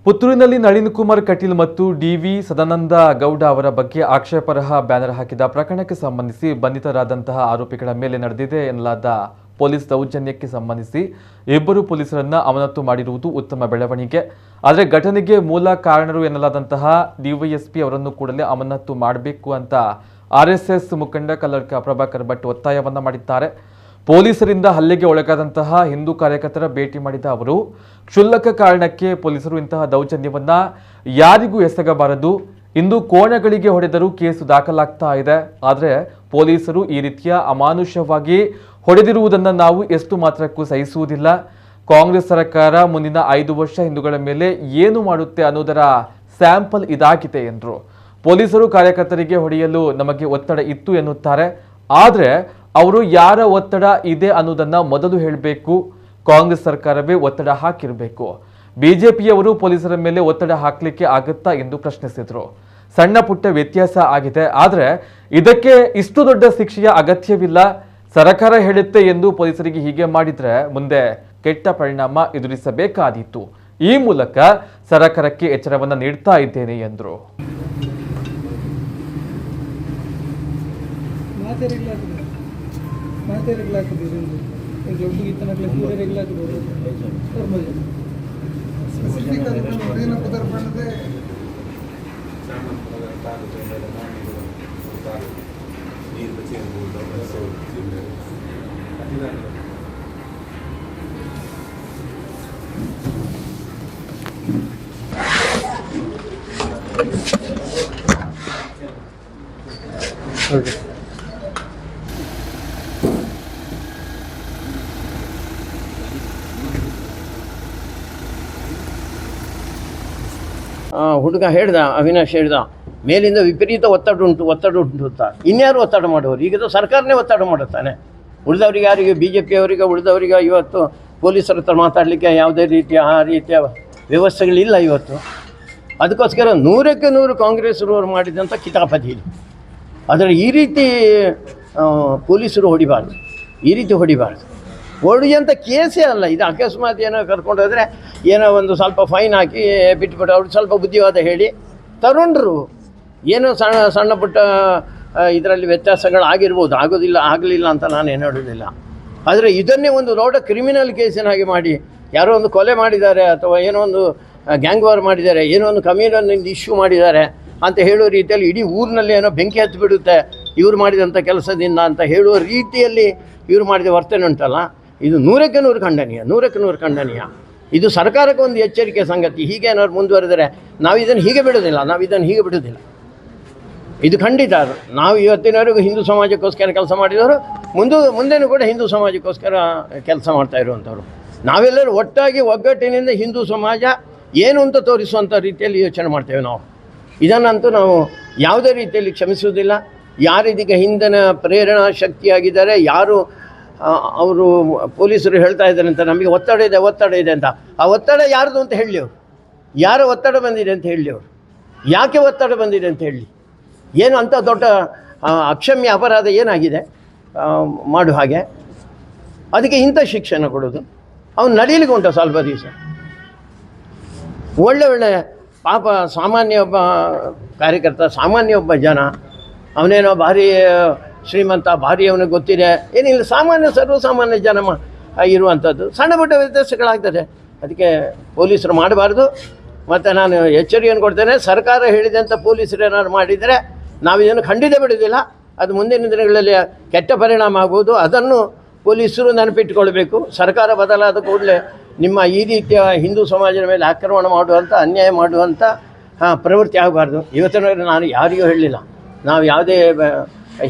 ಪುತ್ತೂರಿನಲ್ಲಿ ನಳಿನ್ ಕುಮಾರ್ ಕಟೀಲ್ ಮತ್ತು ಡಿವಿ ಸದಾನಂದ ಗೌಡ ಅವರ ಬಗ್ಗೆ ಆಕ್ಷೇಪಾರ್ಹ ಬ್ಯಾನರ್ ಹಾಕಿದ ಪ್ರಕರಣಕ್ಕೆ ಸಂಬಂಧಿಸಿ ಬಂಧಿತರಾದಂತಹ ಆರೋಪಿಗಳ ಮೇಲೆ ನಡೆದಿದೆ ಎನ್ನಲಾದ ಪೊಲೀಸ್ ದೌರ್ಜನ್ಯಕ್ಕೆ ಸಂಬಂಧಿಸಿ ಇಬ್ಬರು ಪೊಲೀಸರನ್ನ ಅಮಾನತು ಮಾಡಿರುವುದು ಉತ್ತಮ ಬೆಳವಣಿಗೆ. ಆದರೆ ಘಟನೆಗೆ ಮೂಲ ಕಾರಣರು ಎನ್ನಲಾದಂತಹ ಡಿವೈಎಸ್ಪಿ ಅವರನ್ನು ಕೂಡಲೇ ಅಮಾನತು ಮಾಡಬೇಕು ಅಂತ ಆರ್ಎಸ್ಎಸ್ ಮುಖಂಡ ಕಲ್ಲಡ್ಕ ಪ್ರಭಾಕರ್ ಭಟ್ ಒತ್ತಾಯವನ್ನ ಮಾಡಿದ್ದಾರೆ. ಪೊಲೀಸರಿಂದ ಹಲ್ಲೆಗೆ ಒಳಗಾದಂತಹ ಹಿಂದೂ ಕಾರ್ಯಕರ್ತರ ಭೇಟಿ ಮಾಡಿದ ಅವರು ಕ್ಷುಲ್ಲಕ ಕಾರಣಕ್ಕೆ ಪೊಲೀಸರು ಇಂತಹ ದೌರ್ಜನ್ಯವನ್ನ ಯಾರಿಗೂ ಎಸಗಬಾರದು. ಇಂದು ಕೋಣಗಳಿಗೆ ಹೊಡೆದರೂ ಕೇಸು ದಾಖಲಾಗ್ತಾ ಇದೆ. ಆದರೆ ಪೊಲೀಸರು ಈ ರೀತಿಯ ಅಮಾನುಷವಾಗಿ ಹೊಡೆದಿರುವುದನ್ನು ನಾವು ಎಷ್ಟು ಮಾತ್ರಕ್ಕೂ ಸಹಿಸುವುದಿಲ್ಲ. ಕಾಂಗ್ರೆಸ್ ಸರ್ಕಾರ ಮುಂದಿನ 5 ವರ್ಷ ಹಿಂದೂಗಳ ಮೇಲೆ ಏನು ಮಾಡುತ್ತೆ ಅನ್ನೋದರ ಸ್ಯಾಂಪಲ್ ಇದಾಗಿದೆ ಎಂದರು. ಪೊಲೀಸರು ಕಾರ್ಯಕರ್ತರಿಗೆ ಹೊಡೆಯಲು ನಮಗೆ ಒತ್ತಡ ಇತ್ತು ಎನ್ನುತ್ತಾರೆ. ಆದರೆ ಅವರು ಯಾರ ಒತ್ತಡ ಇದೆ ಅನ್ನೋದನ್ನ ಮೊದಲು ಹೇಳಬೇಕು. ಕಾಂಗ್ರೆಸ್ ಸರ್ಕಾರವೇ ಒತ್ತಡ ಹಾಕಿರಬೇಕು. ಬಿಜೆಪಿಯವರು ಪೊಲೀಸರ ಮೇಲೆ ಒತ್ತಡ ಹಾಕಲಿಕ್ಕೆ ಆಗುತ್ತಾ ಎಂದು ಪ್ರಶ್ನಿಸಿದರು. ಸಣ್ಣ ಪುಟ್ಟ ವ್ಯತ್ಯಾಸ ಆಗಿದೆ, ಆದರೆ ಇದಕ್ಕೆ ಇಷ್ಟು ದೊಡ್ಡ ಶಿಕ್ಷೆಯ ಅಗತ್ಯವಿಲ್ಲ. ಸರ್ಕಾರ ಹೇಳುತ್ತೆ ಎಂದು ಪೊಲೀಸರಿಗೆ ಹೀಗೆ ಮಾಡಿದ್ರೆ ಮುಂದೆ ಕೆಟ್ಟ ಪರಿಣಾಮ ಎದುರಿಸಬೇಕಾದೀತು. ಈ ಮೂಲಕ ಸರ್ಕಾರಕ್ಕೆ ಎಚ್ಚರವನ್ನ ನೀಡ್ತಾ ಇದ್ದೇನೆ ಎಂದರು. ಹುಡುಗ ಹೇಳ್ದ, ಅವಿನಾಶ್ ಹೇಳ್ದ, ಮೇಲಿಂದ ವಿಪರೀತ ಒತ್ತಡ ಉಂಟು ಅಂತ. ಇನ್ಯಾರು ಒತ್ತಡ ಮಾಡುವರು? ಈಗ ಸರ್ಕಾರನೇ ಒತ್ತಡ ಮಾಡುತ್ತಾನೆ. ಉಳಿದವರಿಗೆ ಯಾರಿಗೆ, ಬಿ ಜೆ ಪಿಯವರಿಗೆ ಉಳಿದವರಿಗೆ ಇವತ್ತು ಪೊಲೀಸರ ಹತ್ರ ಮಾತಾಡಲಿಕ್ಕೆ ಯಾವುದೇ ರೀತಿಯ ವ್ಯವಸ್ಥೆಗಳಿಲ್ಲ ಇವತ್ತು. ಅದಕ್ಕೋಸ್ಕರ 100ಕ್ಕೆ 100 ಕಾಂಗ್ರೆಸ್ರವರು ಮಾಡಿದಂಥ ಕಿತಾಪತಿ ಇದೆ. ಆದರೆ ಈ ರೀತಿ ಪೊಲೀಸರು ಹೊಡಿಬಾರ್ದು, ಈ ರೀತಿ ಹೊಡಿಬಾರ್ದು. ಹೊಡಿಯಂಥ ಕೇಸೇ ಅಲ್ಲ ಇದು. ಅಕಸ್ಮಾತ್ ಏನೋ ಕರ್ಕೊಂಡು ಹೋದರೆ ಏನೋ ಒಂದು ಸ್ವಲ್ಪ ಫೈನ್ ಹಾಕಿ ಬಿಟ್ಬಿಟ್ಟು ಅವ್ರು ಸ್ವಲ್ಪ ಬುದ್ಧಿವಾದ ಹೇಳಿ ತಗೊಂಡ್ರು. ಏನೋ ಸಣ್ಣ ಪುಟ್ಟ ಇದರಲ್ಲಿ ವ್ಯತ್ಯಾಸಗಳಾಗಿರ್ಬೋದು, ಆಗಲಿಲ್ಲ ಅಂತ ನಾನೇನು ಹೇಳೋದಿಲ್ಲ. ಆದರೆ ಇದನ್ನೇ ಒಂದು ದೊಡ್ಡ ಕ್ರಿಮಿನಲ್ ಕೇಸಿನ ಹಾಗೆ ಮಾಡಿ, ಯಾರೋ ಒಂದು ಕೊಲೆ ಮಾಡಿದ್ದಾರೆ ಅಥವಾ ಏನೋ ಒಂದು ಗ್ಯಾಂಗ್ ವಾರ್ ಮಾಡಿದ್ದಾರೆ, ಏನೋ ಒಂದು ಕಮ್ಯುನಲ್ ಇಶ್ಯೂ ಮಾಡಿದ್ದಾರೆ ಅಂತ ಹೇಳೋ ರೀತಿಯಲ್ಲಿ ಇಡೀ ಊರಿನಲ್ಲಿ ಏನೋ ಬೆಂಕಿ ಹತ್ತಿಬಿಡುತ್ತೆ ಇವರು ಮಾಡಿದಂಥ ಕೆಲಸದಿಂದ ಅಂತ ಹೇಳುವ ರೀತಿಯಲ್ಲಿ ಇವರು ಮಾಡಿದ ವರ್ತನೆ ಉಂಟಲ್ಲ, ಇದು 100ಕ್ಕೆ 100 ಖಂಡನೀಯ. ಇದು ಸರ್ಕಾರಕ್ಕೆ ಒಂದು ಎಚ್ಚರಿಕೆ ಸಂಗತಿ. ಹೀಗೆ ಏನಾದ್ರು ಮುಂದುವರೆದರೆ ನಾವು ಇದನ್ನು ಹೀಗೆ ಬಿಡೋದಿಲ್ಲ. ಇದು ಖಂಡಿತ. ನಾವು ಇವತ್ತಿನವರೆಗೂ ಹಿಂದೂ ಸಮಾಜಕ್ಕೋಸ್ಕರ ಕೆಲಸ ಮಾಡಿದವರು, ಮುಂದೆನೂ ಕೂಡ ಹಿಂದೂ ಸಮಾಜಕ್ಕೋಸ್ಕರ ಕೆಲಸ ಮಾಡ್ತಾ ಇರುವಂಥವ್ರು. ನಾವೆಲ್ಲರೂ ಒಟ್ಟಾಗಿ ಒಗ್ಗಟ್ಟಿನಿಂದ ಹಿಂದೂ ಸಮಾಜ ಏನು ಅಂತ ತೋರಿಸುವಂಥ ರೀತಿಯಲ್ಲಿ ಯೋಚನೆ ಮಾಡ್ತೇವೆ ನಾವು. ಇದನ್ನಂತೂ ನಾವು ಯಾವುದೇ ರೀತಿಯಲ್ಲಿ ಕ್ಷಮಿಸುವುದಿಲ್ಲ. ಯಾರು ಇದಕ್ಕೆ ಹಿಂದಿನ ಪ್ರೇರಣಾ ಶಕ್ತಿಯಾಗಿದ್ದಾರೆ, ಯಾರು ಅವರು ಪೊಲೀಸರು ಹೇಳ್ತಾ ಇದ್ದಾರೆ ಅಂತ ನಮಗೆ ಒತ್ತಡ ಇದೆ ಅಂತ, ಆ ಒತ್ತಡ ಯಾರ್ದು ಅಂತ ಹೇಳಿ ಅವರು, ಯಾರ ಒತ್ತಡ ಬಂದಿದೆ ಅಂತ ಹೇಳಿ ಅವರು, ಯಾಕೆ ಒತ್ತಡ ಬಂದಿದೆ ಅಂತ ಹೇಳಿ, ಏನು ಅಂಥ ದೊಡ್ಡ ಅಕ್ಷಮ್ಯ ಅಪರಾಧ ಏನಾಗಿದೆ ಮಾಡು ಹಾಗೆ, ಅದಕ್ಕೆ ಇಂಥ ಶಿಕ್ಷಣ ಕೊಡೋದು. ಅವನು ನಡೀಲಿಕ್ಕೆ ಉಂಟು ಸ್ವಲ್ಪ ದಿವಸ. ಒಳ್ಳೆ ಪಾಪ ಸಾಮಾನ್ಯ ಒಬ್ಬ ಕಾರ್ಯಕರ್ತ, ಸಾಮಾನ್ಯ ಒಬ್ಬ ಜನ, ಅವನೇನೋ ಭಾರಿ ಶ್ರೀಮಂತ, ಭಾರಿ ಅವನಿಗೆ ಗೊತ್ತಿದೆ ಏನಿಲ್ಲ. ಸರ್ವಸಾಮಾನ್ಯ ಜನ ಇರುವಂಥದ್ದು ಸಣ್ಣ ಪುಟ್ಟ ವ್ಯತ್ಯಾಸಗಳಾಗ್ತದೆ. ಅದಕ್ಕೆ ಪೊಲೀಸರು ಮಾಡಬಾರ್ದು. ಮತ್ತು ನಾನು ಎಚ್ಚರಿಕೆಯನ್ನು ಕೊಡ್ತೇನೆ, ಸರ್ಕಾರ ಹೇಳಿದಂಥ ಪೊಲೀಸರು ಏನಾದ್ರು ಮಾಡಿದರೆ ನಾವಿದನ್ನು ಖಂಡಿತ ಬಿಡೋದಿಲ್ಲ. ಅದು ಮುಂದಿನ ದಿನಗಳಲ್ಲಿ ಕೆಟ್ಟ ಪರಿಣಾಮ ಆಗ್ಬೋದು. ಅದನ್ನು ಪೊಲೀಸರು ನೆನಪಿಟ್ಟುಕೊಳ್ಬೇಕು. ಸರ್ಕಾರ ಬದಲಾದ ಕೂಡಲೇ ನಿಮ್ಮ ಈ ರೀತಿಯ ಹಿಂದೂ ಸಮಾಜದ ಮೇಲೆ ಆಕ್ರಮಣ ಮಾಡುವಂಥ, ಅನ್ಯಾಯ ಮಾಡುವಂಥ ಪ್ರವೃತ್ತಿ ಆಗಬಾರ್ದು. ಇವತ್ತಿನವರೆಗೆ ನಾನು ಯಾರಿಗೂ ಹೇಳಲಿಲ್ಲ. ನಾವು ಯಾವುದೇ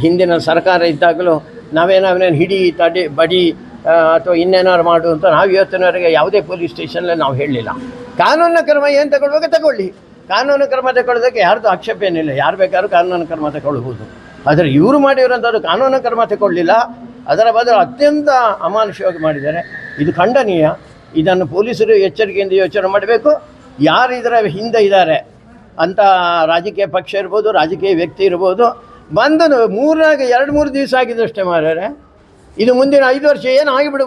ಹಿಂದಿನ ಸರ್ಕಾರ ಇದ್ದಾಗಲೂ ನಾವೇನು ಹಿಡಿ ತಡಿ ಬಡಿ ಅಥವಾ ಇನ್ನೇನಾದ್ರು ಮಾಡು ಅಂತ ನಾವು ಇವತ್ತಿನವರೆಗೆ ಯಾವುದೇ ಪೊಲೀಸ್ ಸ್ಟೇಷನಲ್ಲಿ ನಾವು ಹೇಳಲಿಲ್ಲ. ಕಾನೂನಿನ ಕ್ರಮ ಏನು ತಗೊಳ್ಳಿ. ಕಾನೂನು ಕ್ರಮ ತಗೊಳ್ಳೋದಕ್ಕೆ ಯಾರ್ದು ಆಕ್ಷೇಪ ಏನಿಲ್ಲ. ಯಾರು ಬೇಕಾದ್ರೂ ಕಾನೂನು ಕ್ರಮ ತಗೊಳ್ಬೋದು. ಆದರೆ ಇವರು ಮಾಡಿರೋಂಥದ್ದು ಕಾನೂನು ಕ್ರಮ ತಗೊಳ್ಳಿಲ್ಲ. ಅದರ ಬದಲು ಅತ್ಯಂತ ಅಮಾನುಷವಾಗಿ ಮಾಡಿದ್ದಾರೆ. ಇದು ಖಂಡನೀಯ. ಇದನ್ನು ಪೊಲೀಸರು ಎಚ್ಚರಿಕೆಯಿಂದ ಯೋಚನೆ ಮಾಡಬೇಕು. ಯಾರು ಇದರ ಹಿಂದೆ ಇದ್ದಾರೆ ಅಂತ ರಾಜಕೀಯ ಪಕ್ಷ ಇರ್ಬೋದು, ರಾಜಕೀಯ ವ್ಯಕ್ತಿ ಇರ್ಬೋದು, ಬಂದು 2-3 ದಿವಸ ಆಗಿದ್ದಷ್ಟೇ ಮಾರ್ರೆ. ಇದು ಮುಂದಿನ 5 ವರ್ಷ ಏನು ಆಗಿಬಿಡ್ಬೋದು.